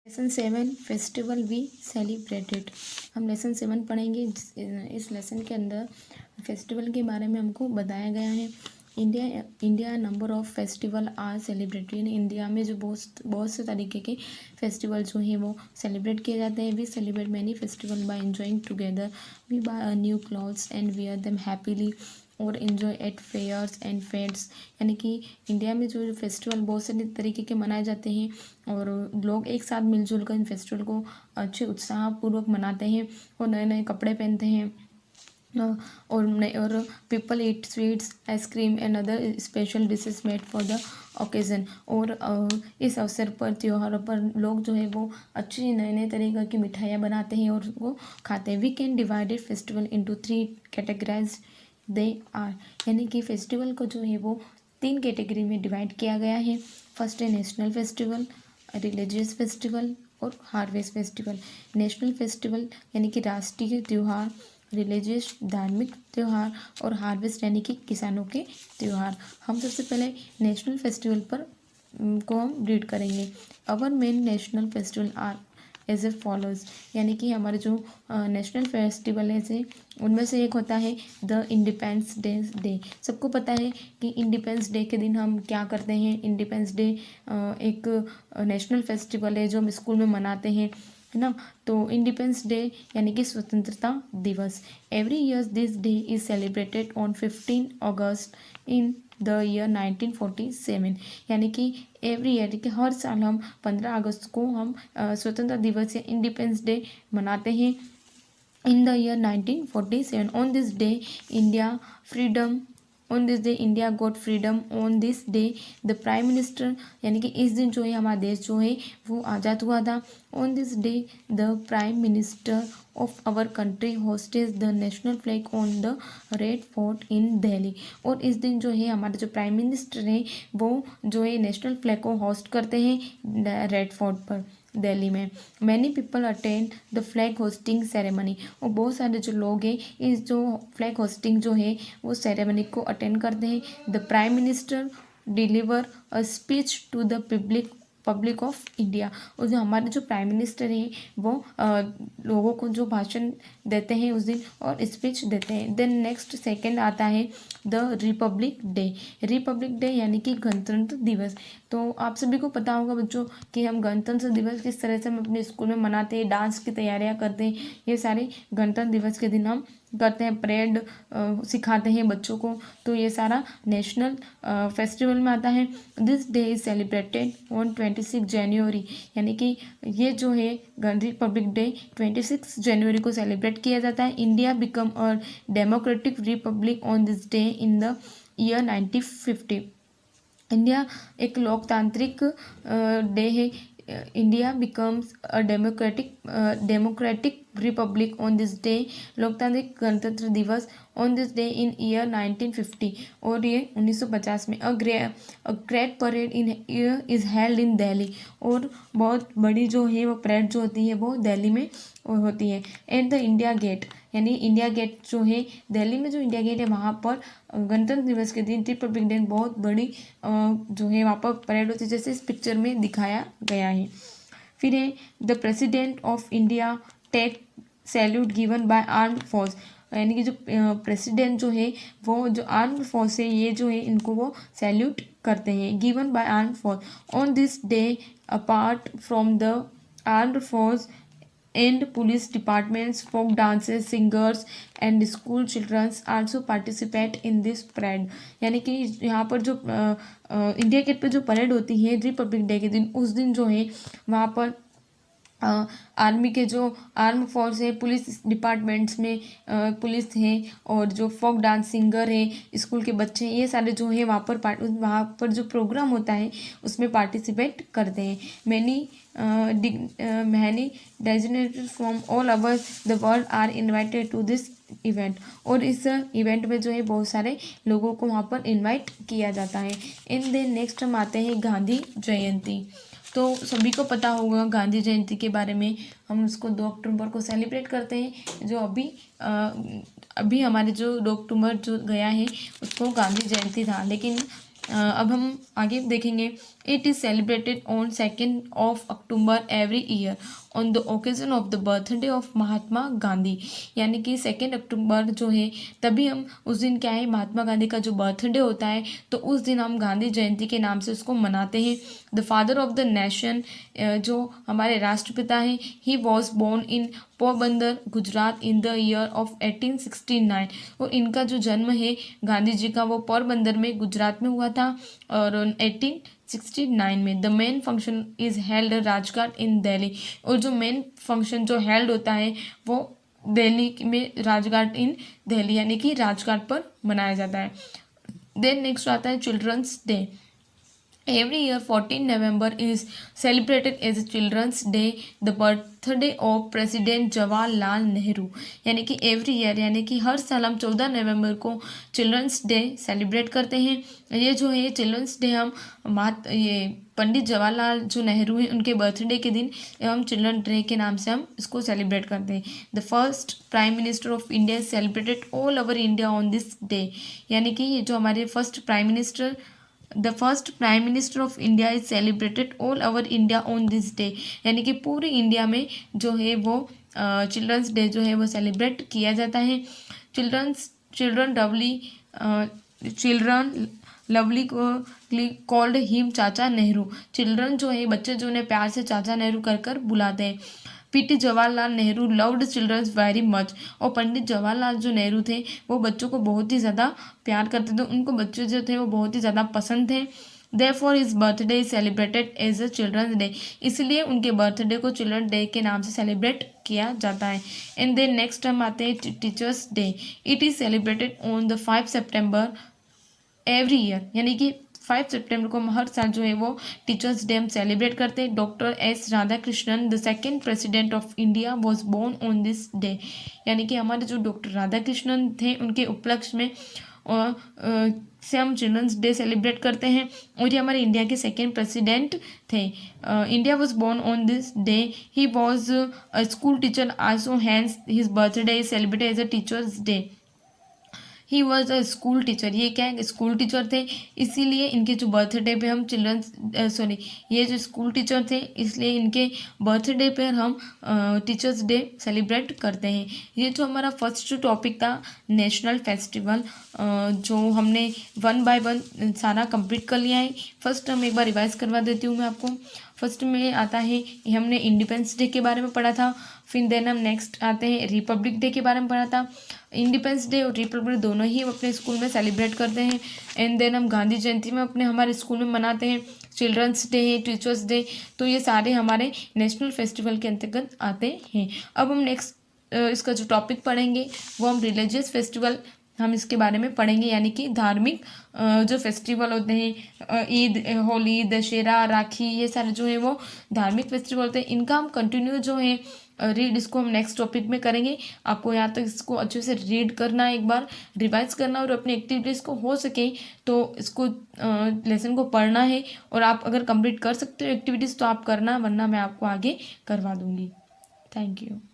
Lesson 7 festival we celebrated. हम lesson 7 पढ़ेंगे। इस लेसन के अंदर फेस्टिवल के बारे में हमको बताया गया है। India number of festival are celebrated, यानी इंडिया में जो बहुत से तरीके के फेस्टिवल जो हैं वो सेलिब्रेट किए जाते हैं। We celebrate many festival by enjoying together, we buy new clothes and wear them happily और enjoy at fairs and fetes. यानी कि इंडिया में जो फेस्टिवल बहुत से तरीके के मनाए जाते हैं और लोग एक साथ मिलजुल कर इन फेस्टिवल को अच्छे उत्साहपूर्वक मनाते हैं और नए नए कपड़े पहनते हैं। और people eat sweets, ice cream and other special dishes made for the occasion. और इस अवसर पर, त्योहारों पर लोग जो है वो अच्छी नए नए तरीके की मिठाइयाँ बनाते हैं और वो खाते हैं। We can divided festival into 3 categorise they are, यानी कि फेस्टिवल को जो है वो 3 कैटेगरी में डिवाइड किया गया है। फर्स्ट है नेशनल फेस्टिवल, रिलीजियस फेस्टिवल और हार्वेस्ट फेस्टिवल। नेशनल फेस्टिवल यानी कि राष्ट्रीय त्यौहार, रिलीजियस धार्मिक त्यौहार और हार्वेस्ट यानी कि किसानों के त्यौहार। हम सबसे पहले नेशनल फेस्टिवल पर को हम रीड करेंगे। Our main national festival are as a follows, यानी कि हमारे जो नेशनल फेस्टिवल है से उनमें से एक होता है द इंडिपेंडेंस डे। सबको पता है कि इंडिपेंडेंस डे के दिन हम क्या करते हैं। इंडिपेंडेंस डे एक नेशनल फेस्टिवल है जो हम स्कूल में मनाते हैं, है ना। तो इंडिपेंडेंस डे यानी कि स्वतंत्रता दिवस। Every year this day is celebrated on 15 August in the year 1947, यानी कि एवरी ईयर कि हर साल हम 15 अगस्त को हम स्वतंत्रता दिवस या इंडिपेंडेंस डे मनाते हैं। इन the year 1947 on this day India freedom, on this day India got freedom. On this day the prime minister, यानी कि इस दिन जो है हमारा देश जो है वो आज़ाद हुआ था। On this day the prime minister of our country hoists the national flag on the Red Fort in Delhi. और इस दिन जो है हमारे जो प्राइम मिनिस्टर हैं वो जो है नेशनल फ्लैग को होस्ट करते हैं रेड फोर्ट पर दिल्ली में। Many people attend the flag hosting ceremony, और बहुत सारे जो लोग हैं इस जो फ्लैग होस्टिंग जो है वो सेरेमनी को अटेंड करते हैं। The prime minister deliver a speech to the public of India, और जो हमारे जो प्राइम मिनिस्टर हैं वो लोगों को जो भाषण देते हैं उस दिन और स्पीच देते हैं। देन नेक्स्ट सेकंड आता है the Republic day. Republic day यानी कि गणतंत्र दिवस। तो आप सभी को पता होगा बच्चों कि हम गणतंत्र दिवस किस तरह से हम अपने स्कूल में मनाते हैं, डांस की तैयारियां करते हैं, ये सारे गणतंत्र दिवस के दिन हम करते हैं। परेड सिखाते हैं बच्चों को, तो ये सारा नेशनल फेस्टिवल में आता है। This day is celebrated on 26 जनवरी, यानी कि ये जो है रिपब्लिक डे 26 जनवरी को सेलिब्रेट किया जाता है। India become a democratic Republic on this day in the year 1950। India एक लोकतांत्रिक डे है। India becomes a democratic Republic on this day, लोकतांत्रिक गणतंत्र दिवस on this day in year 1950, और ये 1950 में। A great parade in is held in Delhi, और बहुत बड़ी जो है वो परेड जो होती है वो दिल्ली में होती है। एट द इंडिया गेट, यानी इंडिया गेट जो है दिल्ली में जो इंडिया गेट है वहाँ पर गणतंत्र दिवस के दिन रिपब्लिक डे बहुत बड़ी जो है वहाँ पर परेड होती है, जैसे इस पिक्चर में दिखाया गया है। फिर है the president of India take salute given by armed force, यानी कि जो प्रेसिडेंट जो है वो जो आर्म्ड फोर्स है ये जो है इनको वो सैल्यूट करते हैं। Given by armed force on this day apart from the armed force and police departments, folk dances, singers and school childrens also participate in this parade, यानी कि यहाँ पर जो इंडिया गेट पर जो परेड होती है रिपब्लिक डे के दिन, उस दिन जो है वहाँ पर आर्मी के जो आर्म फोर्स है, पुलिस डिपार्टमेंट्स में पुलिस है, और जो फोक डांस सिंगर है, स्कूल के बच्चे हैं, ये सारे जो है वहाँ पर जो प्रोग्राम होता है उसमें पार्टिसिपेट करते हैं। Many designated from all over the world are invited to this event, और इस इवेंट में जो है बहुत सारे लोगों को वहाँ पर इन्वाइट किया जाता है। इन द नेक्स्ट हम आते हैं गांधी जयंती। तो सभी को पता होगा गांधी जयंती के बारे में। हम उसको 2 अक्टूबर को सेलिब्रेट करते हैं। जो अभी हमारे जो 2 अक्टूबर जो गया है उसको गांधी जयंती था, लेकिन अब हम आगे देखेंगे। It is celebrated on 2 October every year on the occasion of the birthday of Mahatma Gandhi. यानी कि 2 अक्टूबर जो है तभी हम उस दिन क्या है, महात्मा गांधी का जो बर्थडे होता है तो उस दिन हम गांधी जयंती के नाम से उसको मनाते हैं। The father of the nation, जो हमारे राष्ट्रपिता हैं, he was born in Porbandar Gujarat in the year of 1869। और इनका जो जन्म है गांधी जी का वो पोरबंदर में गुजरात में हुआ था और 1869 में। The main function is held Rajghat in Delhi. और जो मेन फंक्शन जो हेल्ड होता है वो दिल्ली में राजघाट इन दिल्ली यानी कि राजघाट पर मनाया जाता है। देन नेक्स्ट आता है children's day. Every year 14 November is celebrated as a Children's Day, the birthday of President Jawaharlal Nehru. यानी कि एवरी ईयर यानी कि हर साल हम 14 नवंबर को चिल्ड्रंस डे सेलिब्रेट करते हैं। ये जो है चिल्ड्रंस डे हम ये पंडित जवाहरलाल जो नेहरू हैं उनके बर्थडे के दिन हम चिल्ड्रन डे के नाम से हम इसको सेलिब्रेट करते हैं। The first prime minister of India is celebrated all over India on this day. यानी कि ये जो हमारे the first prime minister of India is celebrated all over India on this day. यानी कि पूरे इंडिया में जो है वो चिल्ड्रंस डे जो है वो सेलिब्रेट किया जाता है। चिल्ड्रन लवली कॉल्ड हिम चाचा नेहरू। चिल्ड्रन जो है बच्चे जो उन्हें प्यार से चाचा नेहरू कर कर बुलाते हैं। PT Jawaharlal Nehru loved childrens very much. और पंडित जवाहरलाल जो नेहरू थे वो बच्चों को बहुत ही ज़्यादा प्यार करते थे, उनको बच्चे जो थे वो बहुत ही ज़्यादा पसंद थे। Therefore his birthday is celebrated as a childrens day. इसलिए उनके बर्थडे को चिल्ड्रन डे के नाम से सेलिब्रेट किया जाता है। एंड देन नेक्स्ट हम आते हैं teachers day. It is celebrated on the 5 September every year. यानी कि 5 सितंबर को हम हर साल जो है वो टीचर्स डे हम सेलिब्रेट करते हैं। Doctor S Radhakrishnan the second president of India was born on this day. यानी कि हमारे जो डॉक्टर राधाकृष्णन थे उनके उपलक्ष्य में से हम चिल्ड्रंस डे सेलिब्रेट करते हैं। और ये हमारे इंडिया के सेकंड प्रेसिडेंट थे। India was born on this day. He was a school teacher also, hence his birthday is celebrated as a teachers day. He was a school teacher. ये क्या है, स्कूल टीचर थे, इसीलिए इनके जो birthday पे हम ये जो स्कूल टीचर थे इसलिए इनके बर्थडे पे हम टीचर्स डे सेलिब्रेट करते हैं। ये जो हमारा फर्स्ट टॉपिक था नेशनल फेस्टिवल, जो हमने 1 बाय 1 सारा कंप्लीट कर लिया है। फर्स्ट हम एक बार रिवाइज करवा देती हूँ मैं आपको। फर्स्ट में आता है हमने इंडिपेंडेंस डे के बारे में पढ़ा था। फिर देन हम नेक्स्ट आते हैं रिपब्लिक डे के बारे में पढ़ा था। इंडिपेंडेंस डे और रिपब्लिक दोनों ही हम अपने स्कूल में सेलिब्रेट करते हैं। एंड देन हम गांधी जयंती में हमारे स्कूल में मनाते हैं। चिल्ड्रंस डे है, टीचर्स डे, तो ये सारे हमारे नेशनल फेस्टिवल के अंतर्गत आते हैं। अब हम नेक्स्ट इसका जो टॉपिक पढ़ेंगे वो हम रिलीजियस फेस्टिवल हम इसके बारे में पढ़ेंगे। यानी कि धार्मिक जो फेस्टिवल होते हैं, ईद, होली, दशहरा, राखी, ये सारे जो है वो धार्मिक फेस्टिवल होते हैं। इनका हम कंटिन्यू जो है रीड इसको हम नेक्स्ट टॉपिक में करेंगे। आपको यहाँ तक इसको अच्छे से रीड करना है, एक बार रिवाइज करना और अपनी एक्टिविटीज़ को हो सके तो इसको लेसन को पढ़ना है। और आप अगर कंप्लीट कर सकते हो एक्टिविटीज़ तो आप करना, वरना मैं आपको आगे करवा दूँगी। Thank you.